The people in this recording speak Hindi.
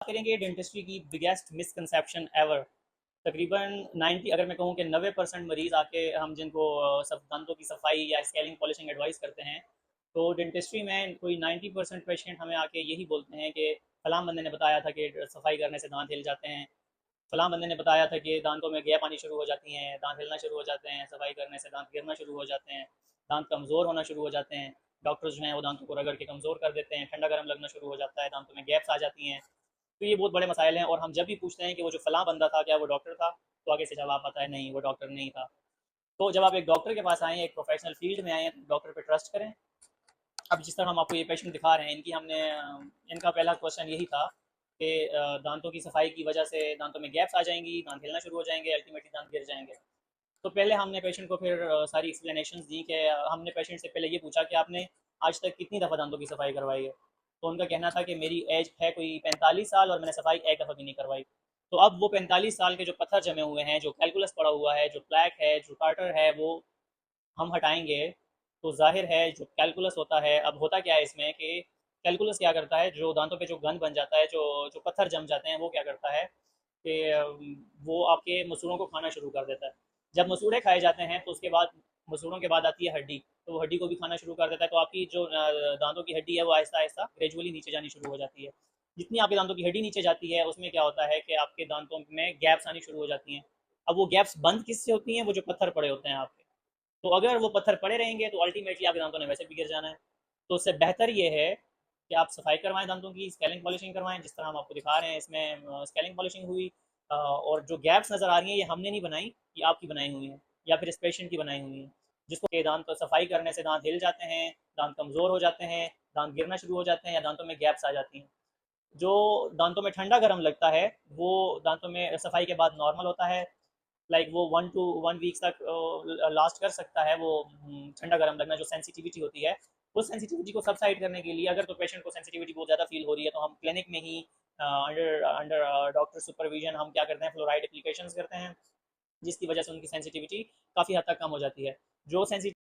करेंगे डेंटिस्ट्री की बिगेस्ट मिसकंसेप्शन एवर। तकरीबन 90, अगर मैं कहूँ कि 90% मरीज़ आके हम जिनको सब दांतों की सफाई या स्केलिंग पॉलिशिंग एडवाइस करते हैं, तो डेंटिस्ट्री में कोई 90% पेशेंट हमें आके यही बोलते हैं कि फलां बंदे ने बताया था कि सफाई करने से दांत हिल जाते हैं, फलां बंदे ने बताया था कि दांतों में गैप आनी शुरू हो जाती हैं, दांत हिलना शुरू हो जाते हैं, सफाई करने से दांत गिरना शुरू हो जाते हैं, दांत कमज़ोर होना शुरू हो जाते हैं। डॉक्टर्स जो हैं वो दांतों को रगड़ के कमज़ोर कर देते हैं, ठंडा गर्म लगना शुरू हो जाता है, दांतों में गैप्स आ जाती हैं। तो ये बहुत बड़े मसाइल हैं, और हम जब भी पूछते हैं कि वो जो फलां बंदा था क्या वो डॉक्टर था, तो आगे से जवाब आता है नहीं, वो डॉक्टर नहीं था। तो जब आप एक डॉक्टर के पास आएँ, एक प्रोफेशनल फील्ड में आएँ, डॉक्टर पे ट्रस्ट करें। अब जिस तरह हम आपको ये पेशेंट दिखा रहे हैं, इनकी हमने इनका पहला क्वेश्चन यही था कि दांतों की सफाई की वजह से दांतों में गैप्स आ जाएंगी, दांत हिलना शुरू हो जाएंगे, अल्टीमेटली दांत गिर जाएंगे। तो पहले हमने पेशेंट को फिर सारी एक्सप्लेनेशन दी कि हमने पेशेंट से पहले ये पूछा कि आपने आज तक कितनी दफ़ा दांतों की सफाई करवाई है। तो उनका कहना था कि मेरी एज है कोई 45 साल और मैंने सफाई एक दफ़ा भी नहीं करवाई। तो अब वो 45 साल के जो पत्थर जमे हुए हैं, जो कैलकुलस पड़ा हुआ है, जो प्लैक है, जो कार्टर है, वो हम हटाएंगे तो जाहिर है जो कैलकुलस होता है। अब होता क्या है इसमें कि कैलकुलस क्या करता है, जो दांतों पे जो गंद बन जाता है, जो जो पत्थर जम जाते हैं, वो क्या करता है कि वो आपके मसूड़ों को खाना शुरू कर देता है। जब मसूड़े खाए जाते हैं तो उसके बाद मसूड़ों के बाद आती है हड्डी, तो वो हड्डी को भी खाना शुरू कर देता है। तो आपकी जो दांतों की हड्डी है वो आहिस्ता आहिस्ता ग्रेजुअली नीचे जानी शुरू हो जाती है। जितनी आपके दांतों की हड्डी नीचे जाती है उसमें क्या होता है कि आपके दांतों में गैप्स आनी शुरू हो जाती हैं। अब वो गैप्स बंद किससे होती हैं? वो जो पत्थर पड़े होते हैं आपके। तो अगर वो पत्थर पड़े रहेंगे तो अल्टीमेटली आपके दांतों ने वैसे भी गिर जाना है। तो उससे बेहतर ये है कि आप सफाई करवाएं, दांतों की स्केलिंग पॉलिशिंग करवाएं, जिस तरह हम आपको दिखा रहे हैं इसमें स्केलिंग पॉलिशिंग हुई। और जो गैप्स नज़र आ रही हैं ये हमने नहीं बनाई, ये आपकी बनाई हुई हैं या फिर इस पेशेंट की बनाई हुई हैं, जिसको के दांत तो सफाई करने से दांत हिल जाते हैं, दांत कमज़ोर हो जाते हैं, दांत गिरना शुरू हो जाते हैं, या दांतों में गैप्स आ जाती हैं। जो दांतों में ठंडा गर्म लगता है वो दांतों में सफाई के बाद नॉर्मल होता है। लाइक वो 1 to 1 वीक्स तक लास्ट कर सकता है वो ठंडा गर्म लगना, जो सेंसिटिविटी होती है। उस सेंसिटिविटी को सबसाइड करने के लिए अगर तो पेशेंट को सेंसिटिविटी बहुत ज़्यादा फील हो रही है तो हम क्लिनिक में ही अंडर अंडर डॉक्टर सुपरविजन हम क्या करते हैं, फ्लोराइड एप्लीकेशंस करते हैं, जिसकी वजह से उनकी सेंसिटिविटी काफ़ी हद तक कम हो जाती है। जो सेंसिटिव